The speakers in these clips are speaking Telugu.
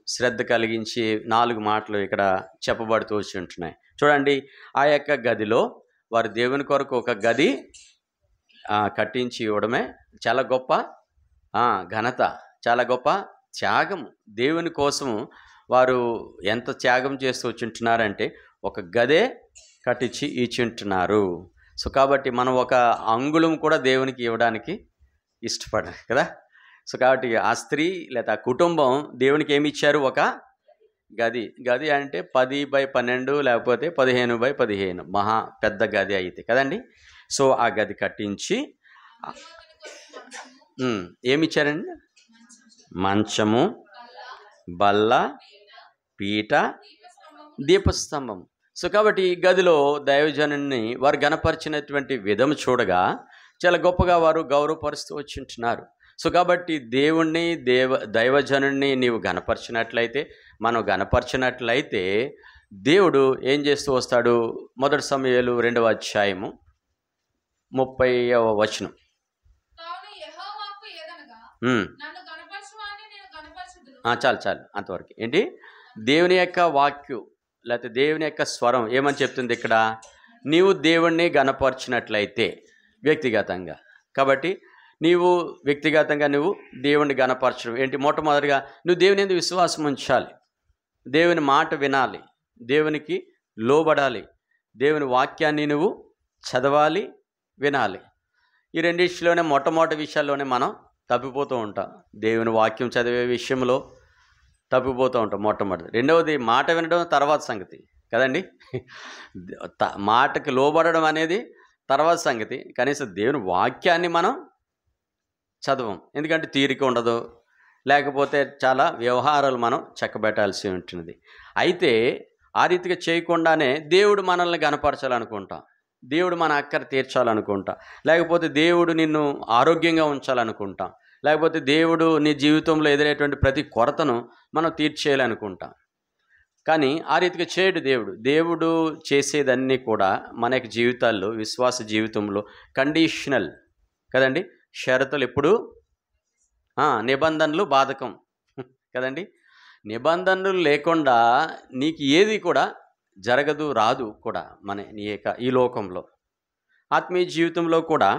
శ్రద్ధ కలిగించి 4 మాటలు ఇక్కడ చెప్పబడుతూ వచ్చి ఉంటున్నాయి. చూడండి, ఆ యొక్క గదిలో వారు దేవుని కొరకు ఒక గది కట్టించి ఇవ్వడమే చాలా గొప్ప ఘనత, చాలా గొప్ప త్యాగం. దేవుని కోసము వారు ఎంత త్యాగం చేస్తూ వచ్చింటున్నారంటే ఒక గదే కట్టించి ఇచ్చింటున్నారు. సో కాబట్టి మనం ఒక అంగుళం కూడా దేవునికి ఇవ్వడానికి ఇష్టపడాలి కదా. సో కాబట్టి ఆ స్త్రీ లేదా ఆ కుటుంబం దేవునికి ఏమి ఇచ్చారు? ఒక గది అంటే 10x12 లేకపోతే 15x15 మహా పెద్ద గది అయితే కదండి. సో ఆ గది కట్టించి ఏమిచ్చారండి? మంచము, బల్ల, పీట, దీపస్తంభం. సో కాబట్టి ఈ గదిలో దైవజనుని వారు గణపరిచినటువంటి విధం చూడగా చాలా గొప్పగా వారు గౌరవపరుస్తూ వచ్చింటున్నారు. సో కాబట్టి దేవుణ్ణి దైవజనుడిని నీవు గణపరిచినట్లయితే, మనం గణపరిచినట్లయితే దేవుడు ఏం చేస్తూ వస్తాడు? 1 సమూయేలు 2వ అధ్యాయము 30వ వచనం. చాలు అంతవరకు. ఏంటి? దేవుని యొక్క వాక్యం లేకపోతే దేవుని యొక్క స్వరం ఏమని చెప్తుంది ఇక్కడ? నీవు దేవుణ్ణి గణపరిచినట్లయితే వ్యక్తిగతంగా. కాబట్టి నీవు వ్యక్తిగతంగా నువ్వు దేవుణ్ణి గణపరచడం ఏంటి? మొట్టమొదటిగా నువ్వు దేవుని యందు విశ్వాసం ఉంచాలి, దేవుని మాట వినాలి, దేవునికి లోబడాలి, దేవుని వాక్యాన్ని నువ్వు చదవాలి, వినాలి. ఈ రెండిట్లోనే మొట్టమొదటి విషయాల్లోనే మనం తప్పిపోతూ ఉంటాం. దేవుని వాక్యం చదివే విషయంలో తప్పిపోతూ ఉంటాం మొట్టమొదటి. రెండవది మాట వినడం తర్వాత సంగతి కదండి. మాటకి లోబడడం అనేది తర్వాత సంగతి. కనీసం దేవుని వాక్యాన్ని మనం చదవం, ఎందుకంటే తీరిక ఉండదు, లేకపోతే చాలా వ్యవహారాలు మనం చక్కబెట్టాల్సి ఉంటుంది. అయితే ఆ రీతిగా చేయకుండానే దేవుడు మనల్ని గణపరచాలనుకుంటాం, దేవుడు మన అక్కర తీర్చాలనుకుంటాం, లేకపోతే దేవుడు నిన్ను ఆరోగ్యంగా ఉంచాలనుకుంటాం, లేకపోతే దేవుడు నీ జీవితంలో ఎదురయ్యేటువంటి ప్రతి కొరతను మనం తీర్చేయాలనుకుంటాం. కానీ ఆ రీతిగా చేయడు దేవుడు. దేవుడు చేసేదన్నీ కూడా మన యొక్క జీవితాల్లో, విశ్వాస జీవితంలో కండిషనల్ కదండి. షరతులు ఎప్పుడు నిబంధనలు బాధకం కదండి. నిబంధనలు లేకుండా నీకు ఏది కూడా జరగదు, రాదు కూడా నీ యొక్క ఈ లోకంలో, ఆత్మీయ జీవితంలో కూడా.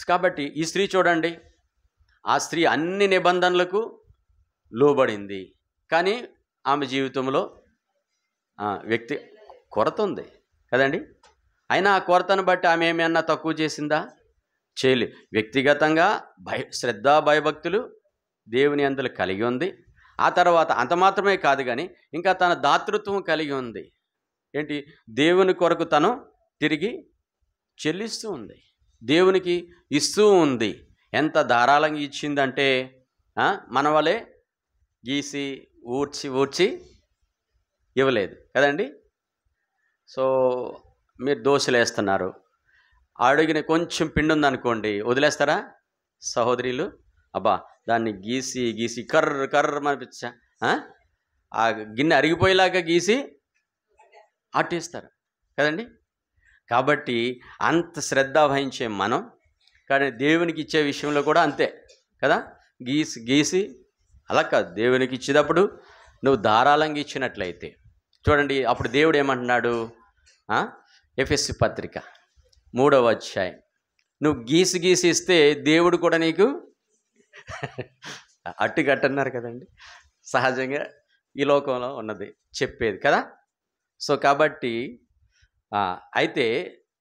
కాబట్టి ఈ స్త్రీ చూడండి, ఆ స్త్రీ అన్ని నిబంధనలకు లోబడింది, కానీ ఆమె జీవితంలో వ్యక్తి కొరత ఉంది కదండి. అయినా ఆ కొరతను బట్టి ఆమె ఏమైనా తక్కువ చేసిందా? చేయలేదు. వ్యక్తిగతంగా శ్రద్ధ భయభక్తులు దేవుని యందు కలిగి ఉంది. ఆ తర్వాత అంత మాత్రమే కాదు కానీ ఇంకా తన దాతృత్వం కలిగి ఉంది. ఏంటి? దేవుని కొరకు తను తిరిగి చెల్లిస్తూ ఉంది, దేవునికి ఇస్తూ ఉంది. ఎంత ధారాళంగా ఇచ్చిందంటే మన వలే గీసి ఊడ్చి ఇవ్వలేదు కదండి. సో మీరు దోశలు వేస్తున్నారు, అడిగిన కొంచెం పిండి ఉందనుకోండి, వదిలేస్తారా సహోదరులు? అబ్బా దాన్ని గీసి కర్ర అనిపించా ఆ గిన్నె అరిగిపోయేలాగా గీసి అట్టేస్తారు కదండి. కాబట్టి అంత శ్రద్ధ వహించే మనం, కానీ దేవునికి ఇచ్చే విషయంలో కూడా అంతే కదా. గీసి అలా కాదు, దేవునికి ఇచ్చేటప్పుడు నువ్వు ధారాళంగా ఇచ్చినట్లయితే చూడండి, అప్పుడు దేవుడు ఏమంటున్నాడు? ఎఫెసీ పత్రిక 3వ అధ్యాయం, నువ్వు గీసి ఇస్తే దేవుడు కూడా నీకు అట్టుగట్టన్నారు కదండి. సహజంగా ఈ లోకంలో ఉన్నది చెప్పేది కదా. సో కాబట్టి అయితే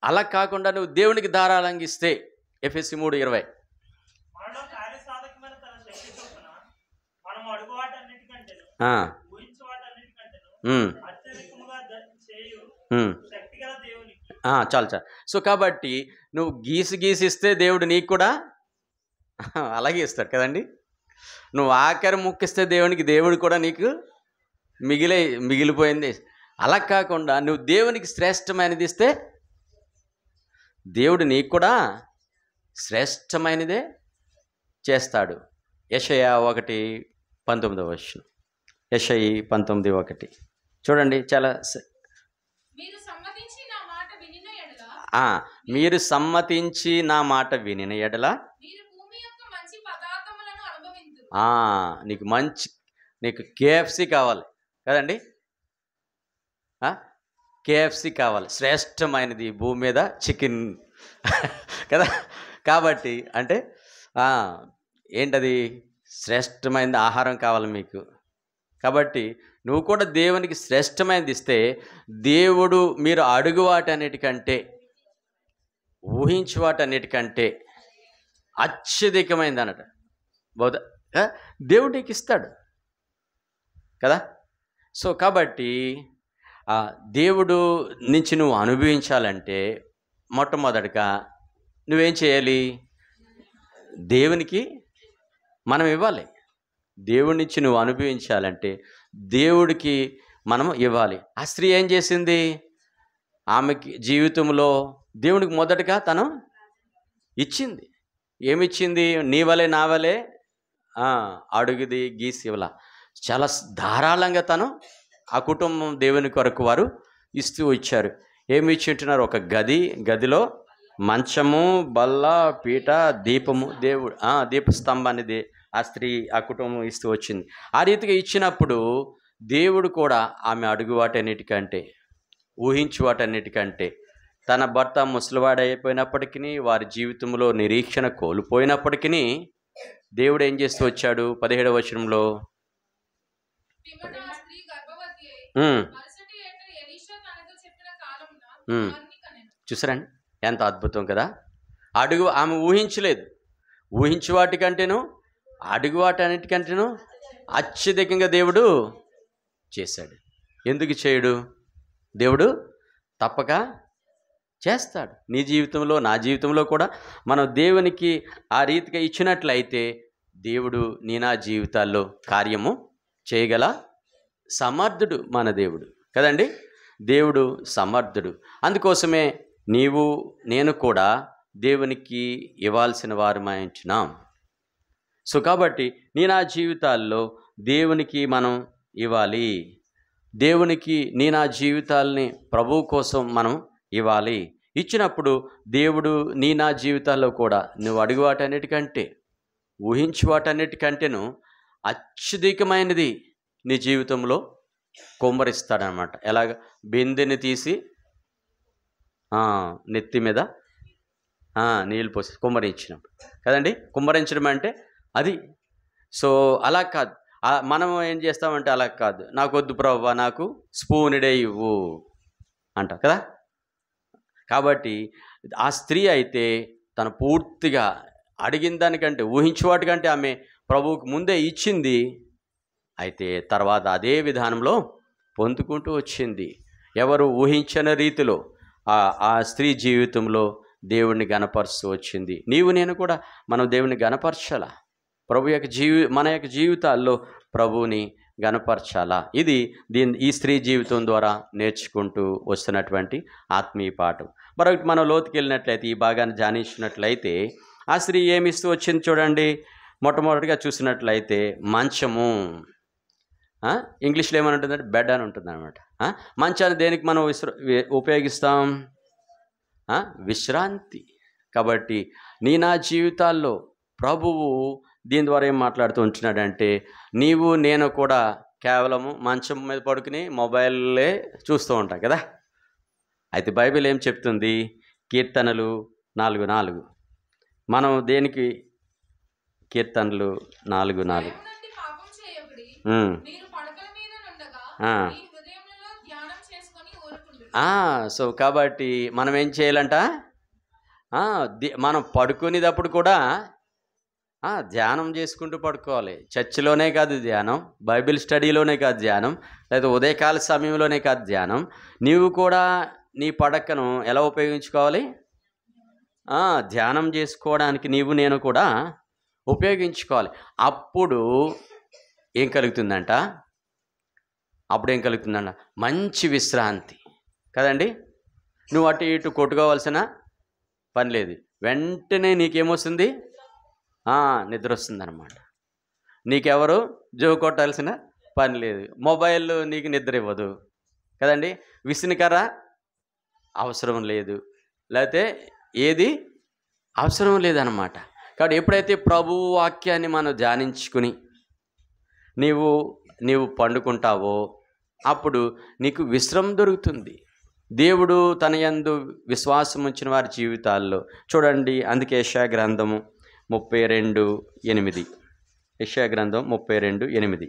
అలా కాకుండా నువ్వు దేవునికి ధారాళంగా ఇస్తే ఎఫెసీ 3:20 చాలు. సో కాబట్టి నువ్వు గీసి ఇస్తే దేవుడు నీకు కూడా అలాగే ఇస్తాడు కదండి. నువ్వు ఆఖరి ముక్కిస్తే దేవుడు కూడా నీకు మిగిలిపోయింది. అలా కాకుండా నువ్వు దేవునికి శ్రేష్టమైనది ఇస్తే దేవుడు నీకు కూడా శ్రేష్టమైనదే చేస్తాడు. యెషయా 1:19 యెషయి 19:1 చూడండి. చాలా మీరు సమ్మతించి నా మాట వినిన ఎడల నీకు మంచి నీకు కేఎఫ్సి కావాలి కదండి, కేఎఫ్సి కావాలి, శ్రేష్టమైనది ఈ భూమి మీద చికెన్ కదా. కాబట్టి అంటే ఏంటది, శ్రేష్టమైన ఆహారం కావాలి మీకు. కాబట్టి నువ్వు కూడా దేవునికి శ్రేష్టమైనది ఇస్తే దేవుడు మీరు అడుగు వాటన్నిటికంటే, ఊహించు వాటన్నిటికంటే అత్యధికమైంది అన్నట బహుదా దేవుడు నీకు ఇస్తాడు కదా. సో కాబట్టి దేవుడు నుంచి నువ్వు అనుభవించాలంటే మొట్టమొదటిగా నువ్వేం చేయాలి, దేవునికి మనం ఇవ్వాలి. దేవుడి నుంచి నువ్వు అనుభవించాలంటే దేవుడికి మనం ఇవ్వాలి. ఆ స్త్రీ ఏం చేసింది, ఆమెకి జీవితంలో దేవునికి మొదటగా తను ఇచ్చింది. ఏమిచ్చింది, నీ వలే నా వలే అడుగుది గీసి ఇవ్వాల, చాలా ధారాళంగా తను ఆ కుటుంబం దేవుని కొరకు వారు ఇస్తూ వచ్చారు. ఏమి ఇచ్చి ఉంటున్నారు, ఒక గదిలో మంచము, బల్ల, పీట, దీపము, దేవుడు దీపస్తంభాన్ని ఆ స్త్రీ ఆ కుటుంబం ఇస్తూ వచ్చింది. ఆ రీతిగా ఇచ్చినప్పుడు దేవుడు కూడా ఆమె అడుగు వాటన్నిటికంటే, ఊహించు వాటన్నిటికంటే, తన భర్త ముసలివాడైపోయినప్పటికీ, వారి జీవితంలో నిరీక్షణ కోల్పోయినప్పటికీ దేవుడు ఏం చేస్తూ వచ్చాడు, 17వ వచనంలో చూసారండి ఎంత అద్భుతం కదా. ఆమె ఊహించలేదు, ఊహించు వాటికంటేను అడుగు వాటన్నిటికంటేను అత్యధికంగా దేవుడు చేశాడు. ఎందుకు చేయడు, దేవుడు తప్పక చేస్తాడు. నీ జీవితంలో నా జీవితంలో కూడా మనం దేవునికి ఆ రీతిగా ఇచ్చినట్లయితే దేవుడు నా జీవితాల్లో కార్యము చేయగల సమర్థుడు మన దేవుడు కదండి. దేవుడు సమర్థుడు. అందుకోసమే నీవు నేను కూడా దేవునికి ఇవ్వాల్సిన వారమై ఉంటున్నాం. సో కాబట్టి నా జీవితాల్లో దేవునికి మనం ఇవ్వాలి. దేవునికి నా జీవితాల్ని ప్రభువు కోసం మనం ఇవ్వాలి. ఇచ్చినప్పుడు దేవుడు నా జీవితాల్లో కూడా నువ్వు అడుగు వాటన్నిటికంటే, ఊహించు వాటన్నిటికంటేను అత్యధికమైనది నీ జీవితంలో కుమ్మరిస్తాడనమాట. ఎలాగ, బిందెని తీసి నెత్తి మీద నీళ్ళు పోసి కుమ్మరించినప్పుడు కదండి. కుమ్మరించడం అంటే అది. సో అలా కాదు, మనం ఏం చేస్తామంటే అలా కాదు, నాకు వద్దు ప్రభువా, నాకు స్పూనుడే ఇవ్వు అంట కదా. కాబట్టి ఆ స్త్రీ అయితే తను పూర్తిగా అడిగిన దానికంటే, ఊహించు వాటికంటే ఆమె ప్రభువుకు ముందే ఇచ్చింది. అయితే తర్వాత అదే విధానంలో పొందుకుంటూ వచ్చింది. ఎవరు ఊహించని రీతిలో ఆ స్త్రీ జీవితంలో దేవుణ్ణి గణపరుస్తూ వచ్చింది. నీవు నేను కూడా మనం దేవుని గణపరచాలా, ప్రభు యొక్క మన యొక్క జీవితాల్లో ప్రభువుని గణపరచాలా. ఇది ఈ స్త్రీ జీవితం ద్వారా నేర్చుకుంటూ వస్తున్నటువంటి ఆత్మీయ పాఠం. మరొకటి మనం లోతుకి వెళ్ళినట్లయితే, ఈ భాగాన్ని ధ్యానించినట్లయితే, ఆ స్త్రీ ఏమిస్తూ వచ్చింది చూడండి. మొట్టమొదటిగా చూసినట్లయితే మంచము, ఇంగ్లీష్లో ఏమని ఉంటుందంటే బెడ్ అని ఉంటుంది అనమాట. మంచాన్ని దేనికి మనం ఉపయోగిస్తాం, విశ్రాంతి. కాబట్టి నా జీవితాల్లో ప్రభువు దీని ద్వారా ఏం మాట్లాడుతూ ఉంటున్నాడంటే, నీవు నేను కూడా కేవలము మంచం మీద పడుకుని మొబైల్లే చూస్తూ ఉంటాం కదా. అయితే బైబిల్ ఏం చెప్తుంది, కీర్తనలు 4:4 మనం దేనికి, కీర్తనలు 4:4 సో కాబట్టి మనం ఏం చేయాలంట, మనం పడుకునేటప్పుడు కూడా ధ్యానం చేసుకుంటూ పడుకోవాలి. చర్చిలోనే కాదు ధ్యానం, బైబిల్ స్టడీలోనే కాదు ధ్యానం, లేదా ఉదయకాల సమయంలోనే కాదు ధ్యానం. నీవు కూడా నీ పడకను ఎలా ఉపయోగించుకోవాలి, ధ్యానం చేసుకోవడానికి నీవు నేను కూడా ఉపయోగించుకోవాలి. అప్పుడు ఏం కలుగుతుందంట, మంచి విశ్రాంతి కదండి. నువ్వు అటు ఇటు కొట్టుకోవాల్సిన పని లేదు, వెంటనే నీకేమొస్తుంది, నిద్ర వస్తుంది అనమాట. నీకెవరు జో కొట్టాల్సిన పని లేదు, మొబైల్ నీకు నిద్ర ఇవ్వదు కదండి, విసినికర అవసరం లేదు, లేకపోతే ఏది అవసరం లేదన్నమాట. కాబట్టి ఎప్పుడైతే ప్రభువు వాక్యాన్ని మనం ధ్యానించుకుని నీవు నీవు పండుకుంటావో అప్పుడు నీకు విశ్రమం దొరుకుతుంది. దేవుడు తన యందు విశ్వాసం ఉంచిన వారి జీవితాల్లో చూడండి. అందుకే యెషయా గ్రంథము 32:8. యెషయా గ్రంథం 32:8.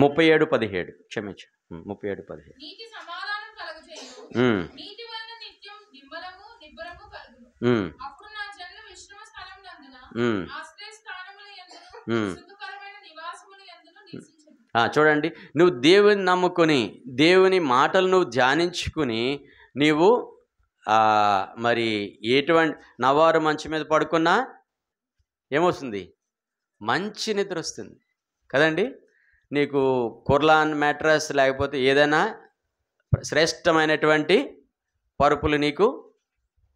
37:17 క్షమించు. 37:17. చూడండి, నువ్వు దేవుని నమ్ముకొని దేవుని మాటలు నువ్వు ధ్యానించుకుని నీవు మరి ఎటువంటి నవారు మంచం మీద పడుకున్నా ఏమొస్తుంది? మంచి నిద్ర వస్తుంది కదండి. నీకు కుర్లాన్ మ్యాట్రస్ లేకపోతే ఏదైనా శ్రేష్టమైనటువంటి పరుపులు నీకు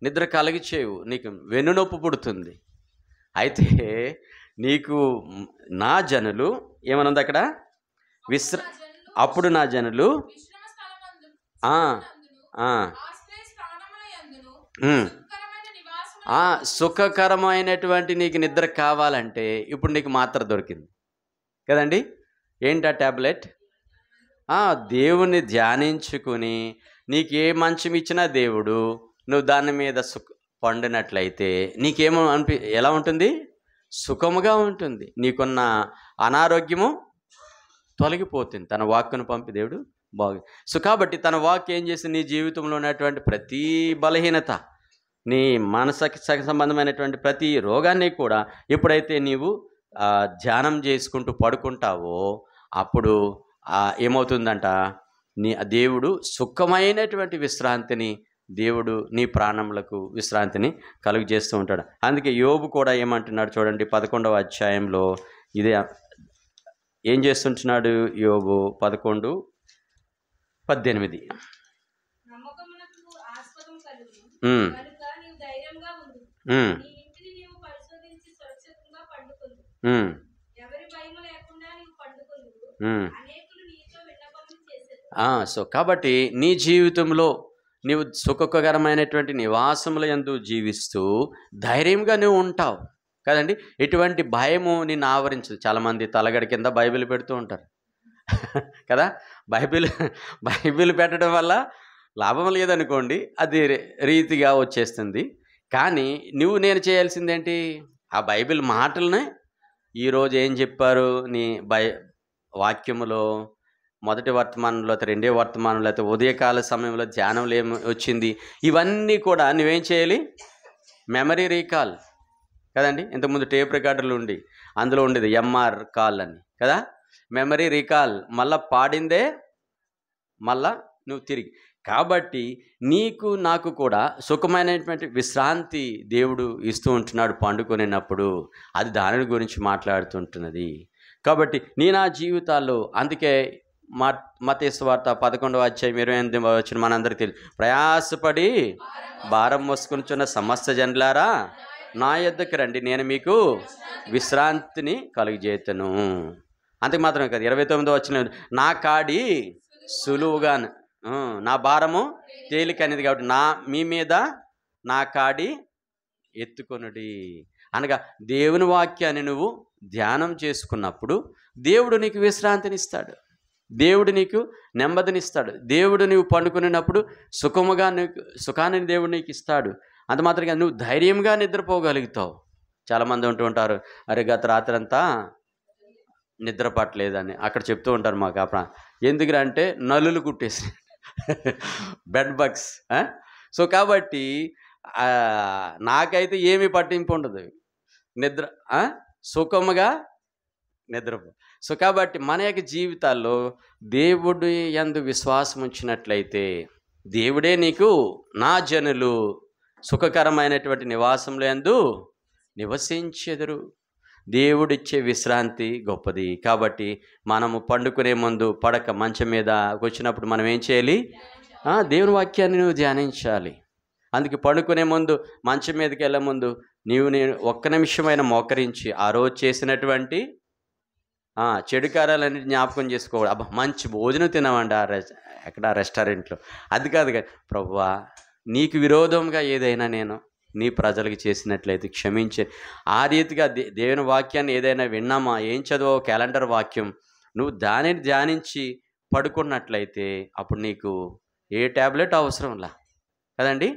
నిద్ర కలిగి చేయవు, నీకు వెన్నునొప్పి పుడుతుంది. అయితే నీకు నా జనులు ఏమనుంది అక్కడ? అప్పుడు నా జనులు సుఖకరమైనటువంటి నీకు నిద్ర కావాలంటే ఇప్పుడు నీకు మాత్ర దొరికింది కదండి. ఏంటి ఆ ట్యాబ్లెట్? దేవుణ్ణి ధ్యానించుకుని నీకు ఏ మంచం ఇచ్చినా దేవుడు నువ్వు దాని మీద పండినట్లయితే నీకేమో ఎలా ఉంటుంది? సుఖముగా ఉంటుంది. నీకున్న అనారోగ్యము తొలగిపోతుంది. తన వాక్కును పంపి దేవుడు కాబట్టి తన వాక్కు ఏం చేసి నీ జీవితంలో ఉన్నటువంటి ప్రతి బలహీనత, నీ మనసుకి సంబంధమైనటువంటి ప్రతి రోగాన్ని కూడా ఎప్పుడైతే నీవు ధ్యానం చేసుకుంటూ పడుకుంటావో అప్పుడు ఏమవుతుందంట? దేవుడు సుఖమైనటువంటి విశ్రాంతిని దేవుడు నీ ప్రాణములకు విశ్రాంతిని కలుగు చేస్తూ ఉంటాడు. అందుకే యోబు కూడా ఏమంటున్నాడు చూడండి, 11వ అధ్యాయంలో ఇదే ఏం చేస్తుంటున్నాడు యోబు 11:18. కాబట్టి నీ జీవితంలో నీవు సుఖకరమైనటువంటి నివాసముల యందు జీవిస్తూ ధైర్యంగా నువ్వు ఉంటావు కదండి. ఎటువంటి భయము నిన్ను ఆవరించదు. చాలామంది తలగడి కింద బైబిల్ పెడుతూ ఉంటారు కదా. బైబిల్ పెట్టడం వల్ల లాభం లేదనుకోండి, అది రీతిగా వచ్చేస్తుంది. కానీ నేను చేయాల్సిందేంటి? ఆ బైబిల్ మాటలనే ఈరోజు ఏం చెప్పారు నీ వాక్యములో, మొదటి వర్తమానంలో, రెండో వర్తమానంలో, అయితే ఉదయకాల సమయంలో ధ్యానంలో ఏమి వచ్చింది, ఇవన్నీ కూడా నువ్వేం చేయాలి? మెమరీ రీకాల్ కదండి. ఇంతకుముందు టేప్ రికార్డర్లు ఉండి అందులో ఉండేది ఎంఆర్ కాల్ అని కదా. మెమరీ రీకాల్ మళ్ళా పాడిందే మళ్ళా నువ్వు తిరిగి. కాబట్టి నీకు నాకు కూడా సుఖమైనటువంటి విశ్రాంతి దేవుడు ఇస్తూ ఉంటున్నాడు పండుకొనినప్పుడు. అది దాని గురించి మాట్లాడుతుంటున్నది. కాబట్టి నా జీవితాల్లో అందుకే మత్తయి సువార్త 11వ అధ్యాయం 28వ వచనం మనందరికీ తెలుసు. ప్రయాసపడి భారం మోసుకొనుచున్న సమస్త జనులారా నా యొద్దకు రండి, నేను మీకు విశ్రాంతిని కలుగజేతును. అంతకు మాత్రమే కాదు, 29వ వచనం నా కాడి సులువుగా నా భారము తేలికనేది కాబట్టి మీ మీద నా కాడి ఎత్తుకొనుడి అనగా దేవుని వాక్యాన్ని నువ్వు ధ్యానం చేసుకున్నప్పుడు దేవుడు నీకు విశ్రాంతినిస్తాడు, దేవుడు నీకు నెమ్మదినిస్తాడు. దేవుడు నీవు పండుకునేటప్పుడు సుఖాన్ని దేవుడు నీకు ఇస్తాడు. అంత మాత్రంగా నువ్వు ధైర్యంగా నిద్రపోగలుగుతావు. చాలామంది ఉంటూ ఉంటారు, అరే గత రాత్రి అంతా నిద్ర పట్టలేదని అక్కడ చెప్తూ ఉంటారు మాకు. అప్పుడు ఎందుకంటే నలులు కుట్టేసి బెడ్ బగ్స్. కాబట్టి నాకైతే ఏమీ పట్టింపు ఉండదు, నిద్ర సుఖముగా నిద్రపో. కాబట్టి మన యొక్క జీవితాల్లో దేవుడి యందు విశ్వాసం ఉంచినట్లయితే దేవుడే నీకు నా జనులు సుఖకరమైనటువంటి నివాసంలో యందు నివసించెదరు. దేవుడిచ్చే విశ్రాంతి గొప్పది. కాబట్టి మనము పండుకునే ముందు పడక మంచం మీద వచ్చినప్పుడు మనం ఏం చేయాలి? దేవుని వాక్యాన్ని నువ్వు ధ్యానించాలి. అందుకే పండుకునే ముందు మంచం మీదకి వెళ్ళే ముందు నేను ఒక్క నిమిషమైన మోకరించి ఆ రోజు చేసినటువంటి చెడు కార్యాలన్నీ జ్ఞాపకం చేసుకోవాలి. అబ్బా మంచి భోజనం తినమండి ఎక్కడ రెస్టారెంట్లో, అది కాదు కదా ప్రభువా, నీకు విరోధంగా ఏదైనా నేను నీ ప్రజలకు చేసినట్లయితే క్షమించే. ఆ రీతిగా దేవుని వాక్యాన్ని ఏదైనా విన్నామా, ఏం చదువు క్యాలెండర్ వాక్యం, నువ్వు దానిని ధ్యానించి పడుకున్నట్లయితే అప్పుడు నీకు ఏ ట్యాబ్లెట్ అవసరంలా కదండి.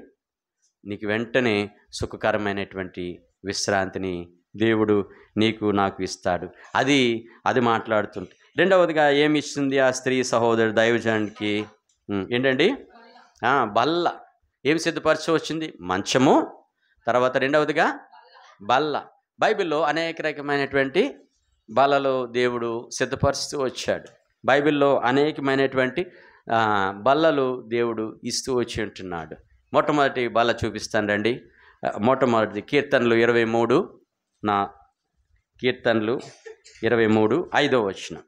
నీకు వెంటనే సుఖకరమైనటువంటి విశ్రాంతిని దేవుడు నీకు నాకు ఇస్తాడు. అది మాట్లాడుతుంది. రెండవదిగా ఏమి ఇస్తుంది ఆ స్త్రీ సహోదరు దైవజనుడికి? ఏంటండి? బల్ల. ఏమి సిద్ధపరచు వచ్చింది? మంచము. తర్వాత రెండవదిగా బల్ల. బైబిల్లో అనేక రకమైనటువంటి బల్లలు దేవుడు సిద్ధపరుస్తూ వచ్చాడు. బైబిల్లో అనేకమైనటువంటి బల్లలు దేవుడు ఇస్తూ వచ్చి ఉంటున్నాడు. మొట్టమొదటి బల్ల చూపిస్తాను రండి. మొట్టమొదటి కీర్తనలు 23, నా కీర్తనలు 23 5వ వచనం.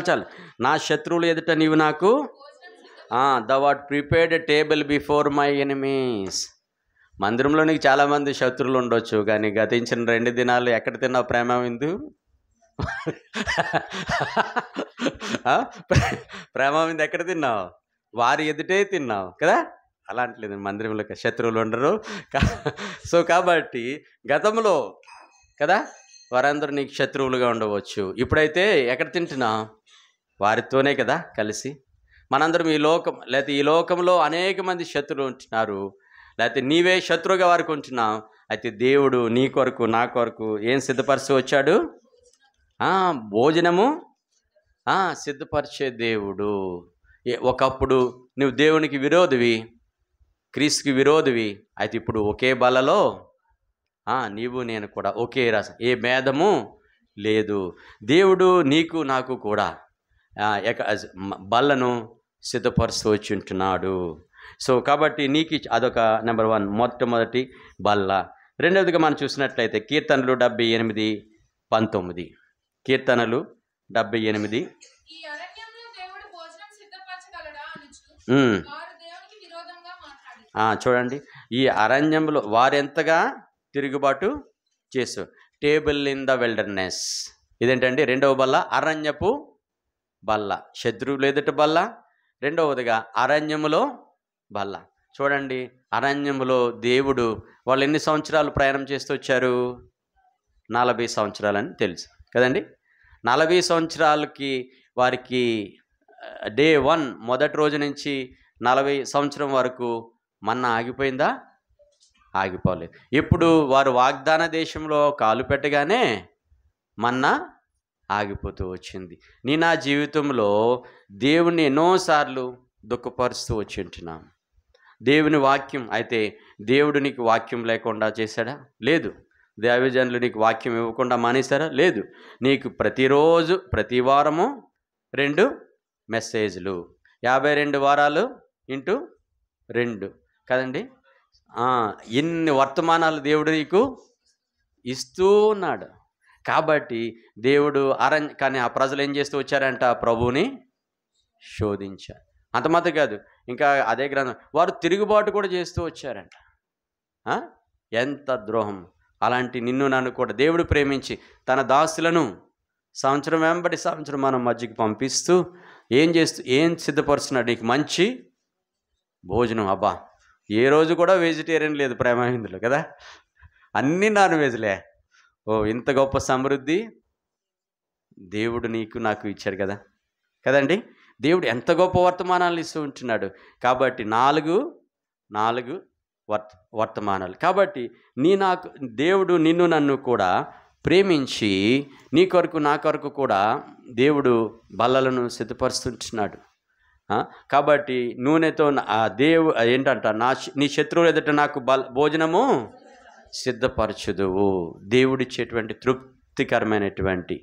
చాలు. నా శత్రువులు ఎదుట నీవు నాకు thou art prepared a table before my enemies. మందిరంలో నీకు చాలామంది శత్రువులు ఉండొచ్చు, కానీ గతించిన 2 దినాలు ఎక్కడ తిన్నావు ప్రేమ విందు? ప్రేమ విందు ఎక్కడ తిన్నావు? వారి ఎదుటే తిన్నావు కదా. అలాంటిలేదు, మందిరంలో శత్రువులు ఉండరు. సో కాబట్టి గతంలో కదా వారందరూ నీకు శత్రువులుగా ఉండవచ్చు. ఇప్పుడైతే ఎక్కడ తింటున్నావు? వారితోనే కదా కలిసి. మనందరం ఈ లోకంలో అనేక మంది శత్రువులు ఉంటున్నారు, లేకపోతే నీవే శత్రువుగా వారికి ఉంటున్నావు. అయితే దేవుడు నీ కొరకు నా కొరకు ఏం సిద్ధపరిచి వచ్చాడు? భోజనము సిద్ధపరిచే దేవుడు. ఒకప్పుడు నువ్వు దేవునికి విరోధివి, క్రీస్తుకి విరోధివి. అయితే ఇప్పుడు ఒకే బలలో నీవు నేను కూడా ఒకే రసం, ఏ భేదము లేదు. దేవుడు నీకు నాకు కూడా బల్లను సిద్ధపరుస్తూ వచ్చి ఉంటున్నాడు. సో కాబట్టి నీకు అదొక నెంబర్ 1 మొట్టమొదటి బల్ల. రెండవదిగా మనం చూసినట్లయితే కీర్తనలు 78:19. కీర్తనలు 78. చూడండి, ఈ అరణ్యంలో వారెంతగా తిరుగుబాటు చేసు. Table in the wilderness. ఇదేంటండి? రెండవ బల్ల అరణ్యపు బల్ల. శత్రువులు ఎదుట బల్ల. రెండవదిగా అరణ్యములో బల్ల. చూడండి, అరణ్యములో దేవుడు వాళ్ళు ఎన్ని సంవత్సరాలు ప్రయాణం చేస్తూ వచ్చారు? 40 సంవత్సరాలని తెలుసు కదండి. 40 సంవత్సరాలకి వారికి డే 1 మొదటి రోజు నుంచి 40 సంవత్సరం వరకు మన్నా ఆగిపోయిందా? ఆగిపోలేదు. ఇప్పుడు వారు వాగ్దాన దేశంలో కాలు పెట్టగానే మన్నా ఆగిపోతూ వచ్చింది. నా జీవితంలో దేవుణ్ణి ఎన్నోసార్లు దుఃఖపరుస్తూ వచ్చి ఉంటున్నాం. దేవుని వాక్యం అయితే దేవుడు నీకు వాక్యం లేకుండా చేశాడా? లేదు. దైవజనులు నీకు వాక్యం ఇవ్వకుండా మానేశారా? లేదు. నీకు ప్రతిరోజు ప్రతి వారము 2 మెసేజ్లు, 52 వారాలు ఇంటూ 2 కదండి. ఎన్ని వర్తమానాలు దేవుడు నీకు ఇస్తూ ఉన్నాడు. కాబట్టి దేవుడు కానీ ఆ ప్రజలు ఏం చేస్తూ వచ్చారంట? ప్రభువుని శోధించారు. అంత మాత్రం కాదు, ఇంకా అదే గ్రంథం వారు తిరుగుబాటు కూడా చేస్తూ వచ్చారంట. ఎంత ద్రోహం! అలాంటి నిన్ను నన్ను కూడా దేవుడు ప్రేమించి తన దాసులను సంవత్సరం వెంబడి సంవత్సరం మనం మధ్యకి పంపిస్తూ ఏం సిద్ధపరుస్తున్నాడు? నీకు మంచి భోజనం. అబ్బా, ఏ రోజు కూడా వెజిటేరియన్ లేదు ప్రేమ హిందులో కదా, అన్నీ నాన్ వెజ్లే. ఇంత గొప్ప సమృద్ధి దేవుడు నీకు నాకు ఇచ్చాడు కదండి. దేవుడు ఎంత గొప్ప వర్తమానాలు ఇస్తూ ఉంటున్నాడు. కాబట్టి 4 వర్తమానాలు. కాబట్టి దేవుడు నిన్ను నన్ను కూడా ప్రేమించి నీ కొరకు నా కొరకు కూడా దేవుడు బల్లలను సిద్ధపరుస్తుంటున్నాడు. కాబట్టి నూనెతో ఏంటంట? నీ శత్రువులు ఎదుట నాకు భోజనము సిద్ధపరచుదువు. దేవుడిచ్చేటువంటి తృప్తికరమైనటువంటి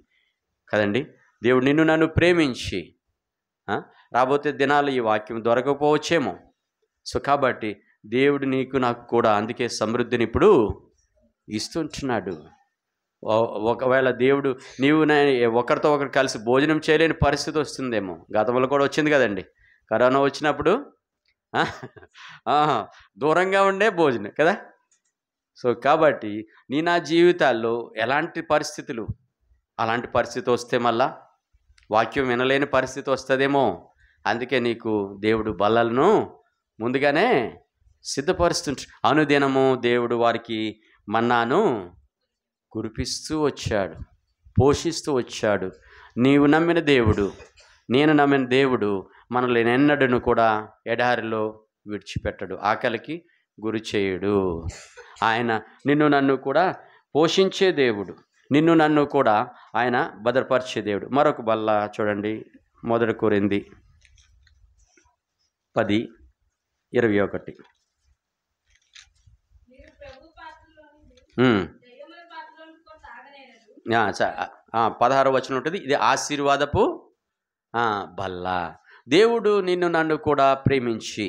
కదండి. దేవుడు నిన్ను నన్ను ప్రేమించి రాబోతే దినాలు ఈ వాక్యం దొరకపోవచ్చేమో. సో కాబట్టి దేవుడు నీకు నాకు కూడా అందుకే సమృద్ధిని ఇప్పుడు ఇస్తుంటున్నాడు. ఒకవేళ దేవుడు నీవు ఒకరితో ఒకరు కలిసి భోజనం చేయలేని పరిస్థితి వస్తుందేమో. గతంలో కూడా వచ్చింది కదండి. కరోనా వచ్చినప్పుడు దూరంగా ఉండే భోజనం కదా. సో కాబట్టి నా జీవితాల్లో అలాంటి పరిస్థితి వస్తే మళ్ళా వాక్యం వినలేని పరిస్థితి వస్తుందేమో. అందుకే నీకు దేవుడు బల్లలను ముందుగానే అనుదినము దేవుడు వారికి మన్నాను కురిపిస్తూ వచ్చాడు, పోషిస్తూ వచ్చాడు. నీవు నమ్మిన దేవుడు, నేను నమ్మిన దేవుడు మనల్ని ఎన్నడను కూడా ఎడారిలో విడిచిపెట్టడు, ఆకలికి గురి చేయడు. ఆయన నిన్ను నన్ను కూడా పోషించే దేవుడు, నిన్ను నన్ను కూడా ఆయన భద్రపరిచే దేవుడు. మరొక బల్ల చూడండి, 1 కొరింథీ 10:21. ఉమ్. 16వ వచనం ఉంటుంది. ఇది ఆశీర్వాదపు బల్ల. దేవుడు నిన్ను నన్ను కూడా ప్రేమించి,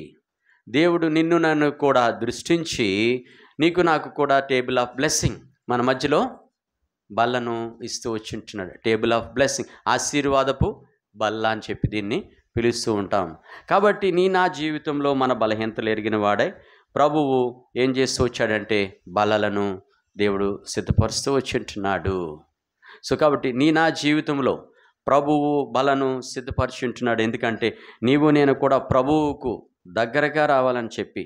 దేవుడు నిన్ను నన్ను కూడా దృష్టించి నీకు నాకు కూడా టేబుల్ ఆఫ్ బ్లెస్సింగ్ మన మధ్యలో బల్లను ఇస్తూ వచ్చింటున్నాడు. టేబుల్ ఆఫ్ బ్లెస్సింగ్, ఆశీర్వాదపు బల్ల అని చెప్పి దీన్ని పిలుస్తూ ఉంటాం. కాబట్టి నా జీవితంలో మన బలహీనతలు ఎరిగిన వాడే ప్రభువు ఏం చేస్తూ వచ్చాడంటే బల్లలను దేవుడు సిద్ధపరుస్తూ వచ్చింటున్నాడు. సో కాబట్టి నా జీవితంలో ప్రభువు బలను సిద్ధపరిచి ఉంటున్నాడు. ఎందుకంటే నీవు నేను కూడా ప్రభువుకు దగ్గరగా రావాలని చెప్పి,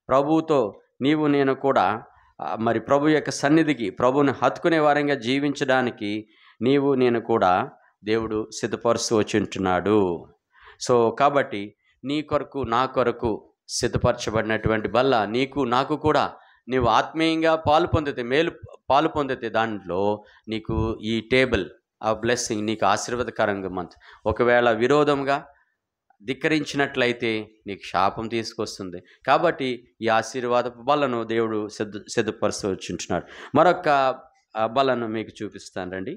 ప్రభువుతో నీవు నేను కూడా మరి ప్రభు యొక్క సన్నిధికి, ప్రభువుని హత్తుకునే వారంగా జీవించడానికి నీవు నేను కూడా దేవుడు సిద్ధపరుస్తూ వచ్చి ఉంటున్నాడు. సో కాబట్టి నీ కొరకు నా కొరకు సిద్ధపరచబడినటువంటి బల్ల నీకు నాకు కూడా నీవు ఆత్మీయంగా పాలు పొందితే దాంట్లో నీకు ఈ టేబుల్ ఆ బ్లెస్సింగ్ నీకు ఆశీర్వాదకరంగా ఒకవేళ విరోధంగా ధిక్కరించినట్లయితే నీకు శాపం తీసుకొస్తుంది. కాబట్టి ఈ ఆశీర్వాద బలను దేవుడు సిద్ధపరుస్తూ వచ్చుంటున్నాడు. మరొక బలను మీకు చూపిస్తాను రండి.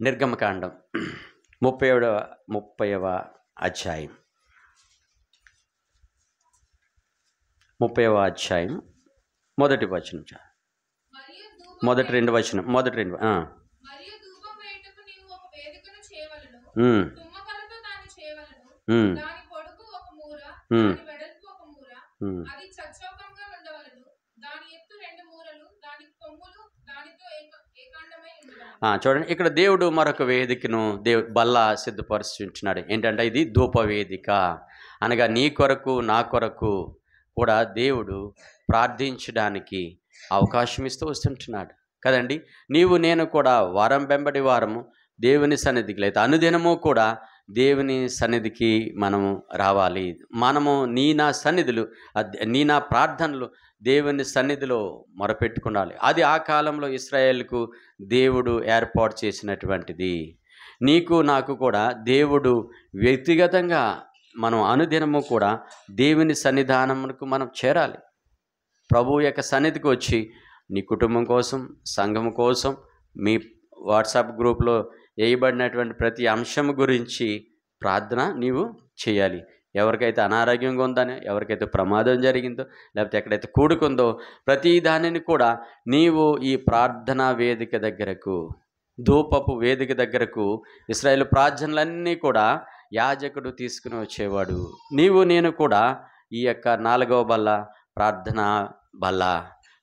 నిర్గమకాండం 30వ అధ్యాయం 30వ అధ్యాయం మొదటి వచనం, మొదటి రెండు వచనం. చూడండి, ఇక్కడ దేవుడు మరొక వేదికను బల్ల సిద్ధపరుచుంటున్నాడు. ఏంటంటే ఇది ధూప వేదిక అనగా నీ కొరకు నా కొరకు కూడా దేవుడు ప్రార్థించడానికి అవకాశం ఇస్తూ వస్తుంటున్నాడు కదండి. నీవు నేను కూడా వారం వెంబడి వారము దేవుని సన్నిధికి, లేదా అనుదినము కూడా దేవుని సన్నిధికి మనము రావాలి. మనము నా సన్నిధులు, నా ప్రార్థనలు దేవుని సన్నిధిలో మొరపెట్టుకోవాలి. అది ఆ కాలంలో ఇశ్రాయేలుకు దేవుడు ఏర్పాటు చేసినటువంటిది. నీకు నాకు కూడా దేవుడు వ్యక్తిగతంగా మనం అనుదినము కూడా దేవుని సన్నిధానమునకు మనం చేరాలి. ప్రభువు యొక్క సన్నిధికి వచ్చి నీ కుటుంబం కోసం, సంఘం కోసం, మీ వాట్సాప్ గ్రూప్లో వేయబడినటువంటి ప్రతి అంశం గురించి ప్రార్థన నీవు చేయాలి. ఎవరికైతే అనారోగ్యంగా ఉందని, ఎవరికైతే ప్రమాదం జరిగిందో, లేకపోతే ఎక్కడైతే కూడుకుందో ప్రతి దానిని కూడా నీవు ఈ ప్రార్థనా వేదిక దగ్గరకు, ధూపపు వేదిక దగ్గరకు ఇశ్రాయేలు ప్రార్థనలన్నీ కూడా యాజకుడు తీసుకుని వచ్చేవాడు. నీవు నేను కూడా ఈ యొక్క 4వ బల్ల ప్రార్థనా బల్ల.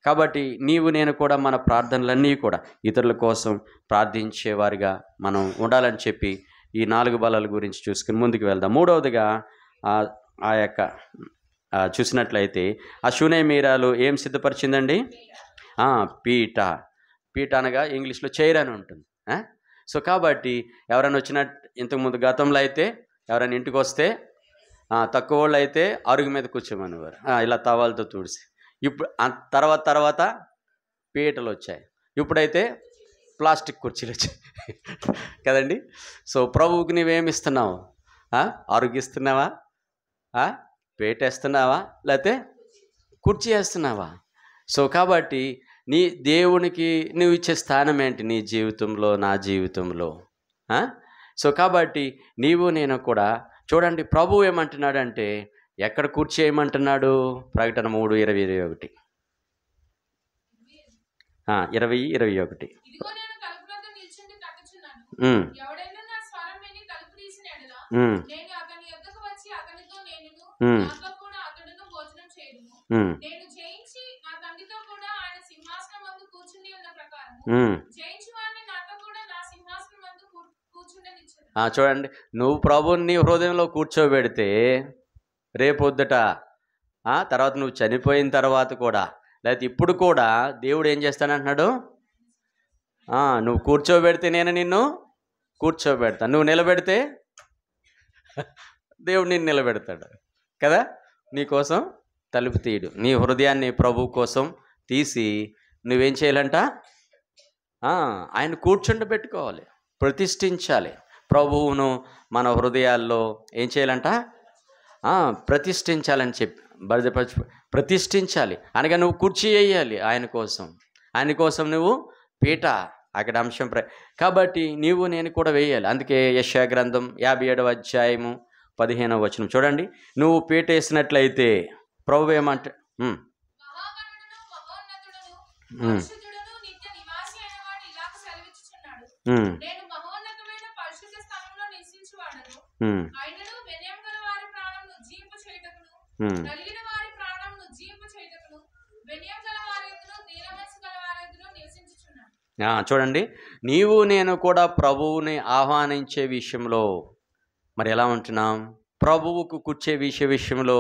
కాబట్టి నీవు నేను కూడా మన ప్రార్థనలన్నీ కూడా ఇతరుల కోసం ప్రార్థించేవారిగా మనం ఉండాలని చెప్పి ఈ 4 బల్లల గురించి చూసుకుని ముందుకు వెళ్దాం. మూడవదిగా ఆ యొక్క చూసినట్లయితే ఆ షూనేమీరాలు ఏం సిద్ధపరిచిందండి? పీట అనగా ఇంగ్లీష్లో చైర్ అని ఉంటుంది. సో కాబట్టి ఎవరైనా ఇంతకుముందు గతంలో అయితే ఎవరైనా ఇంటికి వస్తే తక్కువ వాళ్ళు అయితే అరుగు మీద కూర్చోమనేవారు, ఇలా తవాలతో తుడిసి. ఇప్పుడు తర్వాత పీటలు వచ్చాయి, ఇప్పుడైతే ప్లాస్టిక్ కుర్చీలు వచ్చాయి కదండి. సో ప్రభువుకి నువ్వేమిస్తున్నావు? అరుగు ఇస్తున్నావా? పీట వేస్తున్నావా? లేకపోతే కుర్చీ వేస్తున్నావా? సో కాబట్టి నీ దేవునికి నువ్వు ఇచ్చే స్థానం ఏంటి నీ జీవితంలో, నా జీవితంలో? సో కాబట్టి నీవు నేను కూడా చూడండి, ప్రభువు ఏమంటున్నాడంటే ఎక్కడ కూర్చేయమంటున్నాడు? ప్రకటన 3:20-21. 20-21. చూడండి, నువ్వు ప్రభువుని నీ హృదయంలో కూర్చోబెడితే రేపొద్దుట తర్వాత నువ్వు చనిపోయిన తర్వాత కూడా, లేకపోతే ఇప్పుడు కూడా దేవుడు ఏం చేస్తానంటున్నాడు? నువ్వు కూర్చోబెడితే నేను నిన్ను కూర్చోబెడతాను, నువ్వు నిలబెడితే దేవుడు నిన్ను నిలబెడతాడు కదా. నీకోసం తలుపు తీయడు. నీ హృదయాన్ని ప్రభు కోసం తీసి నువ్వేం చేయాలంట? ఆయన కూర్చుండబెట్టుకోవాలి, ప్రతిష్ఠించాలి. ప్రభువును మన హృదయాల్లో ఏం చేయాలంట? ప్రతిష్ఠించాలని చెప్పి ప్రతిష్ఠించాలి అనగా నువ్వు కుర్చీ వేయాలి ఆయన కోసం. ఆయన కోసం నువ్వు పీట, అక్కడ అంశం కాబట్టి నీవు నేను కూడా వేయాలి. అందుకే యెషయా గ్రంథం 57వ అధ్యాయము 15వ వచనం చూడండి. నువ్వు పీట వేసినట్లయితే ప్రభు ఏమంటే చూడండి, నీవు నేను కూడా ప్రభువుని ఆహ్వానించే విషయంలో మరి ఎలా ఉంటున్నాం? ప్రభువుకు కూర్చే విషయంలో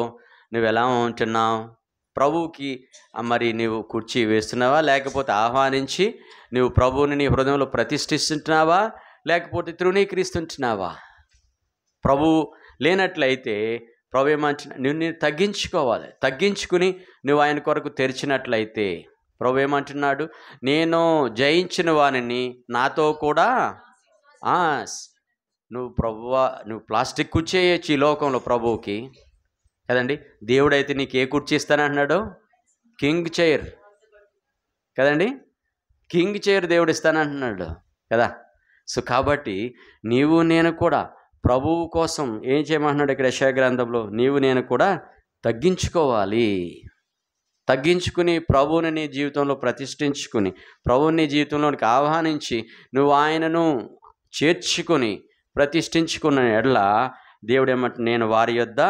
నువ్వు ఎలా ఉంటున్నావు? ప్రభువుకి మరి నీవు కుర్చీ వేస్తున్నావా, లేకపోతే ఆహ్వానించి నువ్వు ప్రభువుని నీ హృదయంలో ప్రతిష్ఠిస్తుంటున్నావా, లేకపోతే తృణీకరిస్తుంటున్నావా? ప్రభువు లేనట్లయితే ప్రభు ఏమంటున్నా, నిన్ను తగ్గించుకోవాలి. తగ్గించుకుని నువ్వు ఆయన కొరకు తెరిచినట్లయితే ప్రభు ఏమంటున్నాడు? నేను జయించిన వానిని నాతో కూడా నువ్వు ప్రభువా, నువ్వు ప్లాస్టిక్ కుర్చీ వేయచ్చు ఈ లోకంలో ప్రభువుకి కదండి. దేవుడైతే నీకు ఏ కుర్చీ ఇస్తానంటున్నాడు? కింగ్ చైర్ కదండి, కింగ్ చైర్ దేవుడు ఇస్తానంటున్నాడు కదా. సో కాబట్టి నీవు నేను కూడా ప్రభువు కోసం ఏం చేయమంటున్నాడు ఇక్కడ యెషయా గ్రంథంలో? నీవు నేను కూడా తగ్గించుకోవాలి. తగ్గించుకుని ప్రభువుని నీ జీవితంలో ప్రతిష్ఠించుకుని ప్రభువుని నీ జీవితంలోనికి ఆహ్వానించి నువ్వు ఆయనను చేర్చుకొని ప్రతిష్ఠించుకున్న ఎడల దేవుడు ఏమంట, నేను వారి యొద్ద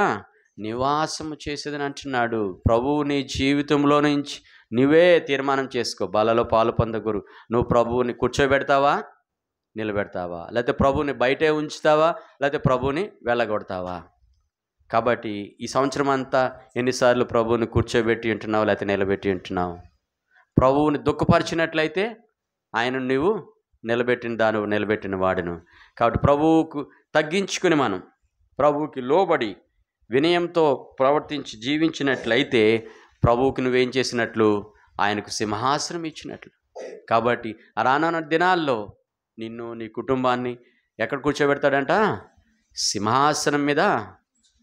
నివాసము చేసేదని అంటున్నాడు. ప్రభువు నీ జీవితంలో నుంచి నువ్వే తీర్మానం చేసుకో. బలలో పాలు పొందగురు. నువ్వు ప్రభువుని కూర్చోబెడతావా, నిలబెడతావా? లేకపోతే ప్రభువుని బయటే ఉంచుతావా, లేకపోతే ప్రభువుని వెళ్ళగొడతావా? కాబట్టి ఈ సంవత్సరం అంతా ఎన్నిసార్లు ప్రభువుని కూర్చోబెట్టి ఉంటున్నావు, లేకపోతే నిలబెట్టి ఉంటున్నావు? ప్రభువుని దుఃఖపరిచినట్లయితే ఆయన నువ్వు నిలబెట్టిన వాడును. కాబట్టి ప్రభువుకు తగ్గించుకుని మనం ప్రభువుకి లోబడి వినయంతో ప్రవర్తించి జీవించినట్లయితే ప్రభువుకి నువ్వేం చేసినట్లు? ఆయనకు సింహాసనం ఇచ్చినట్లు. కాబట్టి రానున్న దినాల్లో నిన్ను నీ కుటుంబాన్ని ఎక్కడ కూర్చోబెడతాడంట? సింహాసనం మీద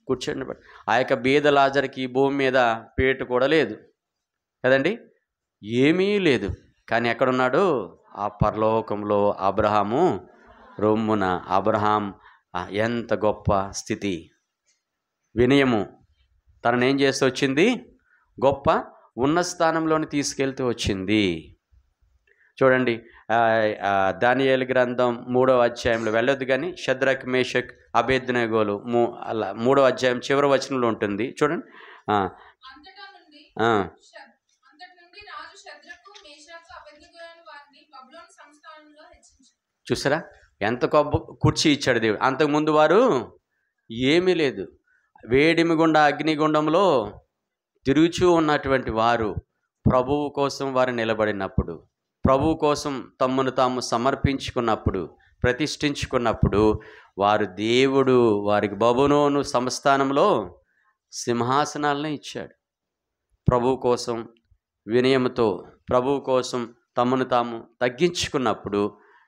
కూర్చోబెడతాడు. ఆ యొక్క బీద లాజరుకి భూమి మీద పీట కూడా లేదు కదండి, ఏమీ లేదు. కానీ ఎక్కడున్నాడు? ఆ పరలోకంలో అబ్రహాము రొమ్మున. అబ్రహాం ఎంత గొప్ప స్థితి, వినయము తననేం చేస్తూ వచ్చింది? గొప్ప ఉన్నత స్థానంలోని తీసుకెళ్తూ వచ్చింది. చూడండి, దానియేలు గ్రంథం 3వ అధ్యాయంలో వెళ్ళొద్దు కానీ షద్రక్ మేషక్ అబేద్నెగోలు 3వ అధ్యాయం చివరి వచనంలో ఉంటుంది చూడండి. చూసారా ఎంత గొప్ప కుర్చీ ఇచ్చాడు దేవుడు. అంతకుముందు వారు ఏమీ లేదు, వేడిమిగుండ అగ్నిగుండంలో తిరుగుచూ ఉన్నటువంటి వారు ప్రభువు కోసం వారు నిలబడినప్పుడు, ప్రభువు కోసం తమ్మును తాము సమర్పించుకున్నప్పుడు, ప్రతిష్ఠించుకున్నప్పుడు వారు దేవుడు వారికి బబులోను సంస్థానంలో సింహాసనాలను ఇచ్చాడు. ప్రభువు కోసం వినయముతో ప్రభువు కోసం తమను తాము తగ్గించుకున్నప్పుడు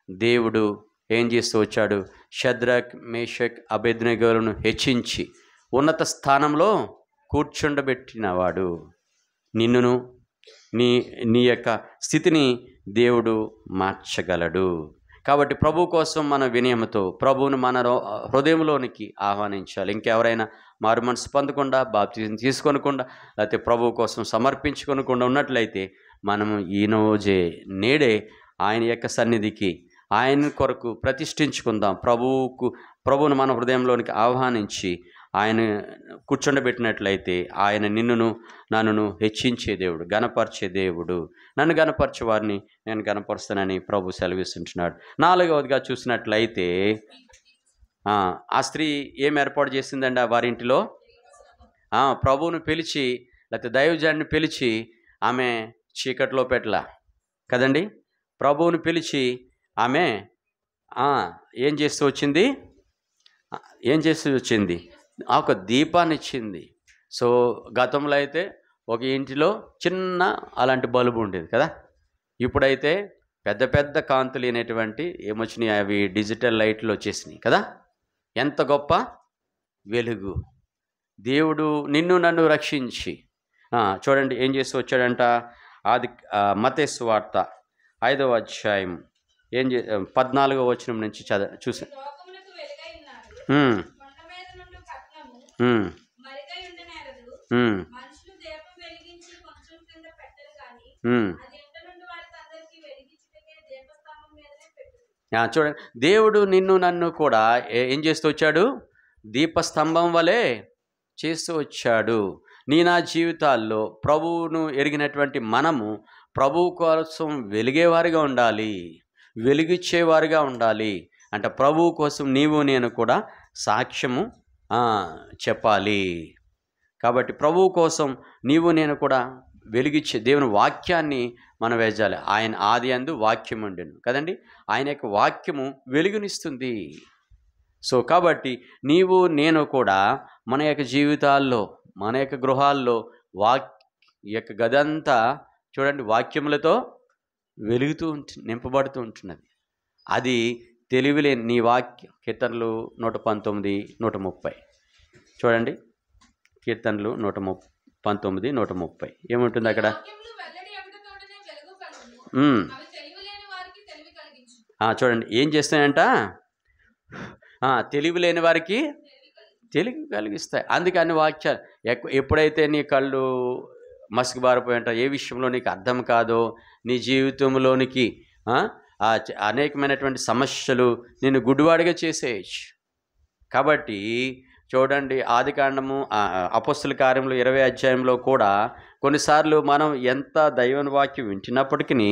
దేవుడు ఏం చేస్తూ వచ్చాడు? షద్రక్ మేషక్ అబేద్నెగోలను హెచ్చించి ఉన్నత స్థానంలో కూర్చుండబెట్టినవాడు. నిన్నును నీ యొక్క స్థితిని దేవుడు మార్చగలడు. కాబట్టి ప్రభు కోసం మన వినయముతో ప్రభువును మన హృదయంలోనికి ఆహ్వానించాలి. ఇంకెవరైనా మారు మనసు పొందకుండా, బాప్తిజం తీసుకోనకుండా, లేకపోతే ప్రభువు కోసం సమర్పించుకోనకుండా ఉన్నట్లయితే మనము నేడే ఆయన యొక్క సన్నిధికి ఆయన కొరకు ప్రతిష్ఠించుకుందాం. ప్రభువును మన హృదయంలోనికి ఆహ్వానించి ఆయన కూర్చుండబెట్టినట్లయితే ఆయన నిన్నును నన్నును హెచ్చించే దేవుడు, గణపరిచే దేవుడు. నన్ను గణపరిచే వారిని నేను గణపరుస్తానని ప్రభు సెలవిస్తుంటున్నాడు. 4వదిగా చూసినట్లయితే ఆ స్త్రీ ఏం ఏర్పాటు చేసిందండి వారింటిలో? ప్రభువును పిలిచి, లేకపోతే దైవజనుడిని పిలిచి ఆమె చీకట్లో పెట్టలా కదండి. ప్రభువును పిలిచి ఆమె ఆ, ఏం చేస్తూ వచ్చింది? ఆ, ఏం చేస్తూ వచ్చింది? ఒక దీపాన్ని ఇచ్చింది. సో గతంలో అయితే ఒక ఇంటిలో చిన్న అలాంటి బల్బు ఉండేది కదా. ఇప్పుడైతే పెద్ద పెద్ద కాంతులు లేనటువంటి ఏమొచ్చినాయి, అవి డిజిటల్ లైట్లు వచ్చేసినాయి కదా. ఎంత గొప్ప వెలుగు! దేవుడు నిన్ను నన్ను రక్షించి చూడండి ఏం చేస్తూ వచ్చాడంట. ఆది మత్తయి సువార్త 5వ అధ్యాయం 14వ వచనం నుంచి చూసి. ఉమ్, ఉమ్, ఉమ్, ఉమ్. చూడండి, దేవుడు నిన్ను నన్ను కూడా ఏం చేస్తూ వచ్చాడు? దీపస్తంభం వలె చేస్తూ వచ్చాడు. నా జీవితాల్లో ప్రభువును ఎరిగినటువంటి మనము ప్రభువు కోసం వెలిగేవారిగా ఉండాలి, వెలుగిచ్చేవారిగా ఉండాలి. అంటే ప్రభువు కోసం నీవు నేను కూడా సాక్ష్యము చెప్పాలి. కాబట్టి ప్రభువు కోసం నీవు నేను కూడా వెలిగిచ్చే దేవుని వాక్యాన్ని మనం వేయాలి. ఆయన ఆది యందు వాక్యం ఉండెను కదండి. ఆయన యొక్క వాక్యము వెలుగునిస్తుంది. సో కాబట్టి నీవు నేను కూడా మన యొక్క జీవితాల్లో, మన యొక్క గృహాల్లో యొక్క గదంతా చూడండి వాక్యములతో వెలుగుతూ నింపబడుతూ ఉంటున్నది. అది తెలివిలేని నీ వాక్యం. కీర్తనలు 119, 130 చూడండి. కీర్తనలు 119, 130 ఏముంటుంది అక్కడ? చూడండి ఏం చేస్తాయంట? తెలివి లేని వారికి తెలివి కలిగిస్తాయి. అందుకని వాక్యాలు ఎప్పుడైతే నీ కళ్ళు మసిగిబారిపోయింట, ఏ విషయంలో నీకు అర్థం కాదో, నీ జీవితంలోనికి అనేకమైనటువంటి సమస్యలు నిన్ను గుడ్డివాడిగా చేసేయచ్చు. కాబట్టి చూడండి ఆదికాండము అపోస్తల కార్యములు 20వ అధ్యాయంలో కూడా కొన్నిసార్లు మనం ఎంత దైవని వాక్యం వింటున్నప్పటికీ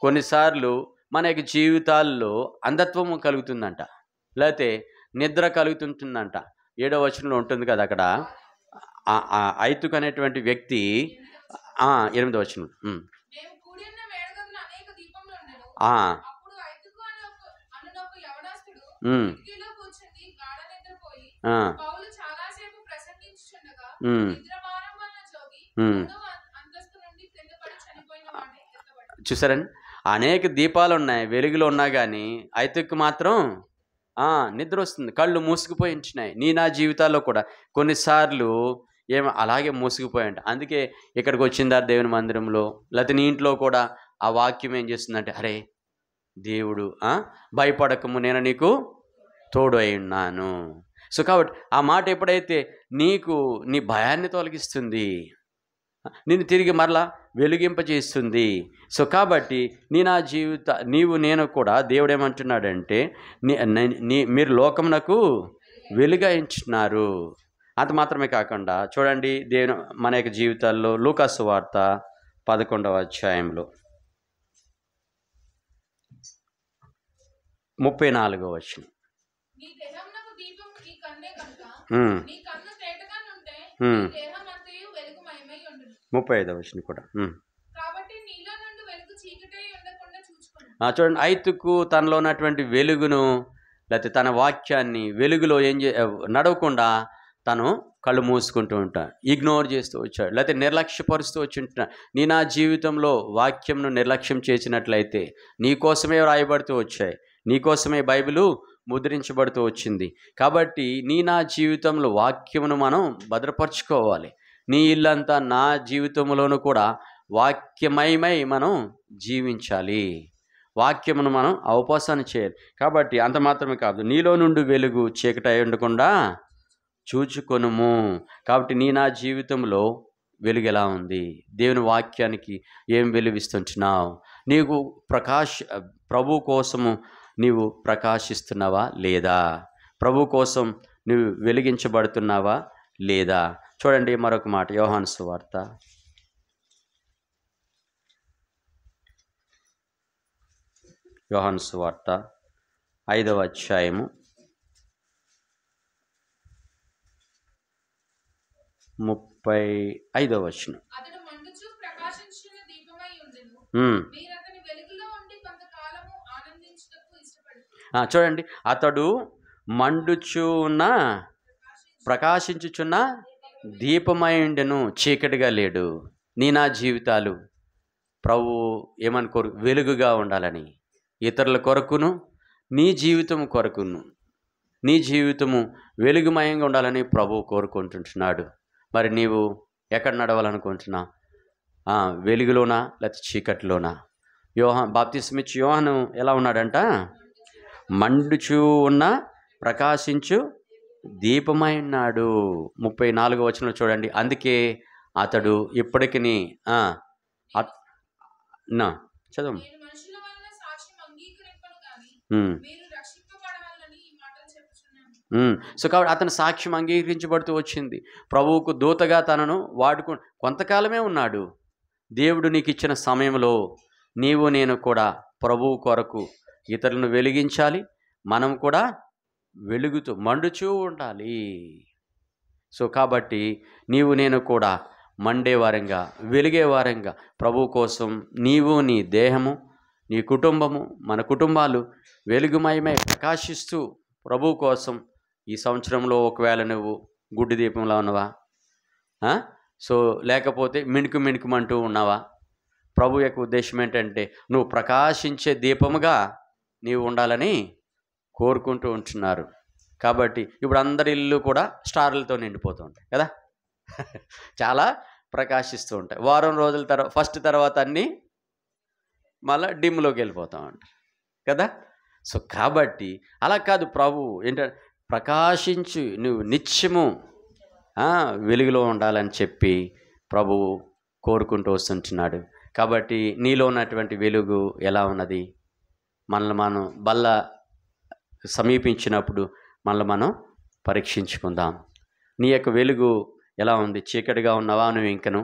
కొన్నిసార్లు మన యొక్క జీవితాల్లో అంధత్వము కలుగుతుందంట, లేకపోతే నిద్ర కలుగుతుంటుందంట. 7వ వచనంలో ఉంటుంది కదా అక్కడ. ఐతుకు అనేటువంటి వ్యక్తి 8వ వచనం చూసారండి, అనేక దీపాలు ఉన్నాయి, వెలుగులో ఉన్నా కానీ ఐతుకు మాత్రం నిద్ర వస్తుంది, కళ్ళు మూసుకుపోయి ఉంటున్నాయి. నా జీవితాల్లో కూడా కొన్నిసార్లు అలాగే మూసుకుపోయాయంట. అందుకే ఇక్కడికి వచ్చిందా దేవుని మందిరంలో, లేకపోతే నీ ఇంట్లో కూడా ఆ వాక్యం ఏం చేస్తుందంటే, అరే దేవుడు భయపడకము, నేను నీకు తోడు అయి ఉన్నాను. సో కాబట్టి ఆ మాట ఎప్పుడైతే నీకు నీ భయాన్ని తొలగిస్తుంది, నిన్ను తిరిగి మరలా వెలిగింపజేస్తుంది. సో కాబట్టి నీవు నేను కూడా దేవుడు ఏమంటున్నాడంటే, మీరు లోకమునకు వెలుగాయించున్నారు. అంత మాత్రమే కాకుండా చూడండి దేవుని మన యొక్క జీవితాల్లో లూకా సువార్త 11వ అధ్యాయంలో 34వ వచనం. 35వ వచనం కూడా చూడండి. ఐతుకు తనలో ఉన్నటువంటి వెలుగును, లేకపోతే తన వాక్యాన్ని వెలుగులో నడవకుండా తను కళ్ళు మూసుకుంటూ ఉంటా, ఇగ్నోర్ చేస్తూ వచ్చాడు, లేకపోతే నిర్లక్ష్యపరుస్తూ వచ్చి ఉంటున్నా. నా జీవితంలో వాక్యంను నిర్లక్ష్యం చేసినట్లయితే నీకోసమే వ్రాయబడుతూ వచ్చాయి, నీకోసమే బైబిలు ముద్రించబడుతూ వచ్చింది. కాబట్టి నా జీవితంలో వాక్యమును మనం భద్రపరచుకోవాలి. నీ ఇల్లంతా నా జీవితంలోనూ కూడా వాక్యమయమై మనం జీవించాలి, వాక్యమును మనం అవపోసాన్ని చేయాలి. కాబట్టి అంత మాత్రమే కాదు, నీలో నుండి వెలుగు చీకటి ఉండకుండా చూచుకొనుము. కాబట్టి నా జీవితంలో వెలుగు ఎలా ఉంది? దేవుని వాక్యానికి ఏం వెలుగిస్తుంటున్నావు? నీకు ప్రభు కోసము నీవు ప్రకాశిస్తున్నావా లేదా? ప్రభు కోసం నువ్వు వెలిగించబడుతున్నావా లేదా? చూడండి మరొక మాట, యోహాను సువార్త 5వ అధ్యాయము 35వ వచనం. అతడు మండుచు ప్రకాశించిన దీపమై ఉండెను. మీరు అతని వెలుగులో ఉండి కొంతకాలము ఆనందించుటకు ఇష్టపడుతున్నారు. చూడండి, అతడు మండుచున్న ప్రకాశించుచున్న దీపమై ఉండెను, చీకటిగా లేడు. నా జీవితాలు ప్రభు ఏమనుకోరు, వెలుగుగా ఉండాలని, ఇతరుల కొరకును నీ జీవితం కొరకును, నీ జీవితము వెలుగుమయంగా ఉండాలని ప్రభు కోరుకుంటున్నాడు. మరి నీవు ఎక్కడ నడవాలనుకుంటున్నా? వెలుగులోనా లేకపోతే చీకటిలోనా? బాప్తిస్మిచ్ యోహాను ఎలా ఉన్నాడంట? మండుచూ ఉన్న ప్రకాశించు దీపమై ఉన్నాడు. 34వ వచనంలో చూడండి. అందుకే అతడు ఇప్పటికి చదువు. సో కాబట్టి అతని సాక్ష్యం అంగీకరించబడుతూ వచ్చింది. ప్రభువుకు దూతగా తనను కొంతకాలమే ఉన్నాడు. దేవుడు నీకు ఇచ్చిన సమయంలో నీవు నేను కూడా ప్రభువు కొరకు ఇతరులను వెలిగించాలి. మనం కూడా వెలుగుతూ మండుచూ ఉండాలి. సో కాబట్టి నీవు నేను కూడా మండేవారంగా, వెలిగేవారంగా ప్రభువు కోసం నీవు, నీ దేహము, నీ కుటుంబము, మన కుటుంబాలు వెలుగుమయమై ప్రకాశిస్తూ ప్రభువు కోసం ఈ సంవత్సరంలో ఒకవేళ నువ్వు గుడ్డి దీపంలో ఉన్నావా? సో లేకపోతే మిణుకుమంటూ ఉన్నావా? ప్రభు యొక్క ఉద్దేశం ఏంటంటే నువ్వు ప్రకాశించే దీపముగా నీవు ఉండాలని కోరుకుంటూ ఉంటున్నారు. కాబట్టి ఇప్పుడు అందరి ఇల్లు కూడా స్టార్లతో నిండిపోతూ ఉంటాయి కదా, చాలా ప్రకాశిస్తూ ఉంటాయి. వారం రోజుల ఫస్ట్ తర్వాత అన్నీ మళ్ళీ డిమ్లోకి వెళ్ళిపోతూ ఉంటాయి కదా. సో కాబట్టి అలా కాదు, ప్రభు ఏంటంటే ప్రకాశించు, నువ్వు నిత్యము వెలుగులో ఉండాలని చెప్పి ప్రభువు కోరుకుంటూ వస్తుంటున్నాడు. కాబట్టి నీలో ఉన్నటువంటి వెలుగు ఎలా ఉన్నది? మనల్ని మనం బల్ల సమీపించినప్పుడు మనల్ని మనం పరీక్షించుకుందాం. నీ యొక్క వెలుగు ఎలా ఉంది? చీకటిగా ఉన్నావా నువ్వు? ఇంకను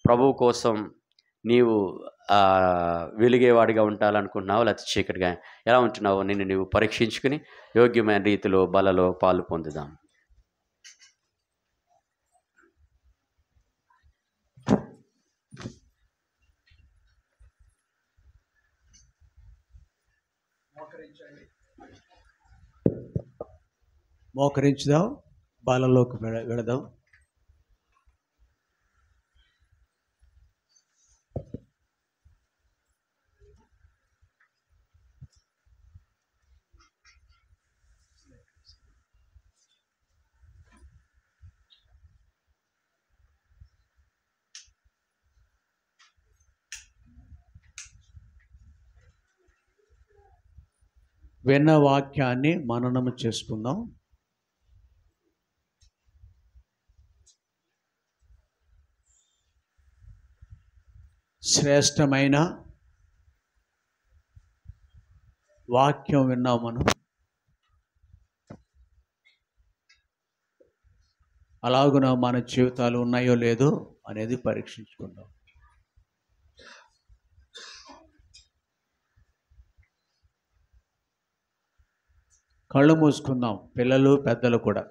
ప్రభువు కోసం నీవు వెలిగేవాడిగా ఉండాలనుకుంటున్నావు, లేకపోతే చీకటిగా ఎలా ఉంటున్నావో నిన్ను నీవు పరీక్షించుకుని యోగ్యమైన రీతిలో బలలో పాలు పొందుదాం. మోకరించుదాం, బలలోకి వెళదాం. విన్న వాక్యాన్ని మననము చేసుకుందాం. శ్రేష్టమైన వాక్యం విన్నాం మనం. అలాగున మన జీవితాలు ఉన్నాయో లేదో అనేది పరీక్షించుకుందాం. కళ్ళు మూసుకుందాం, పిల్లలు పెద్దలు కూడా.